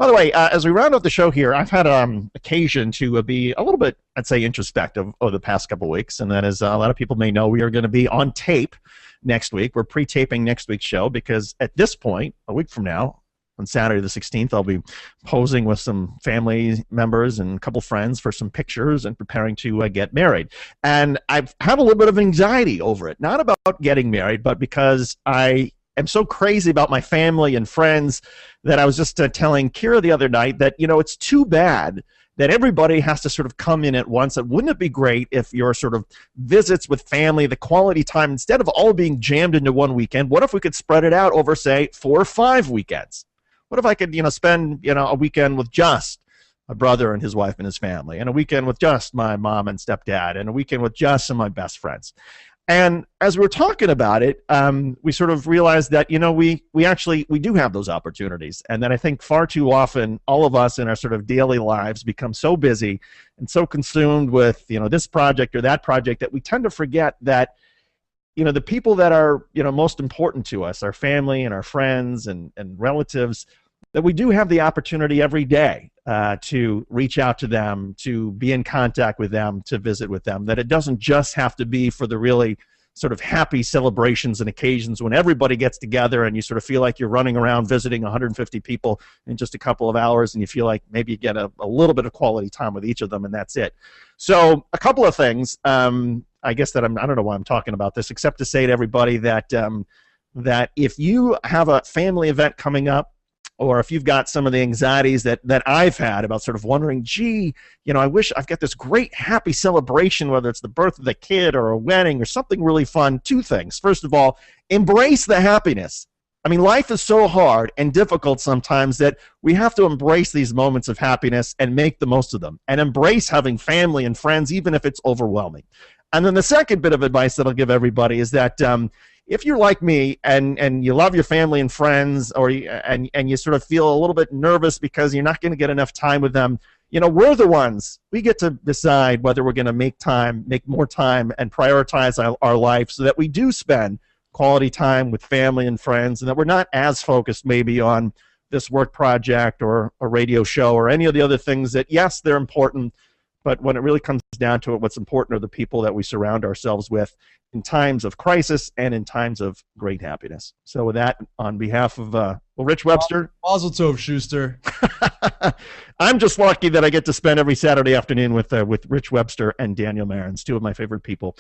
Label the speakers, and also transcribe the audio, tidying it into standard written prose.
Speaker 1: By the way, as we round out the show here, I've had occasion to be a little bit, I'd say, introspective over the past couple of weeks, and that is a lot of people may know we are going to be on tape next week. We're pre-taping next week's show because at this point, a week from now, on Saturday the 16th, I'll be posing with some family members and a couple friends for some pictures and preparing to get married. And I've had a little bit of anxiety over it, not about getting married, but because I am so crazy about my family and friends that I was just telling Kira the other night that, you know, it's too bad that everybody has to sort of come in at once. And wouldn't it be great if your sort of visits with family, the quality time, instead of all being jammed into one weekend, what if we could spread it out over, say, 4 or 5 weekends? What if I could, spend, a weekend with just my brother and his wife and his family, and a weekend with just my mom and stepdad, and a weekend with just some of my best friends? And as we were talking about it, we sort of realized that, we do have those opportunities. And that I think far too often, all of us in our sort of daily lives become so busy and so consumed with, this project or that project that we tend to forget that, the people that are, most important to us, our family and our friends and relatives, that we do have the opportunity every day to reach out to them, to be in contact with them, to visit with them, that it doesn't just have to be for the really sort of happy celebrations and occasions when everybody gets together and you sort of feel like you're running around visiting 150 people in just a couple of hours, and you feel like maybe you get a little bit of quality time with each of them, and that's it. So a couple of things, I guess that I don't know why I'm talking about this, except to say to everybody that, that if you have a family event coming up, or if you've got some of the anxieties that I've had about sort of wondering, gee, I wish I've got this great happy celebration, whether it's the birth of the kid or a wedding or something really fun. Two things. First of all, embrace the happiness. I mean, life is so hard and difficult sometimes that we have to embrace these moments of happiness and make the most of them, and embrace having family and friends, even if it's overwhelming. And then the second bit of advice that I'll give everybody is that if you're like me and you love your family and friends, or and you sort of feel a little bit nervous because you're not going to get enough time with them, we're the ones. We get to decide whether we're going to make more time, and prioritize our life so that we do spend quality time with family and friends, and that we're not as focused maybe on this work project or a radio show or any of the other things that, yes, they're important, but when it really comes down to it, what's important are the people that we surround ourselves with in times of crisis and in times of great happiness. So with that, on behalf of Rich Webster.
Speaker 2: Mazel tov, Schuster.
Speaker 1: I'm just lucky that I get to spend every Saturday afternoon with Rich Webster and Daniel Marins, two of my favorite people.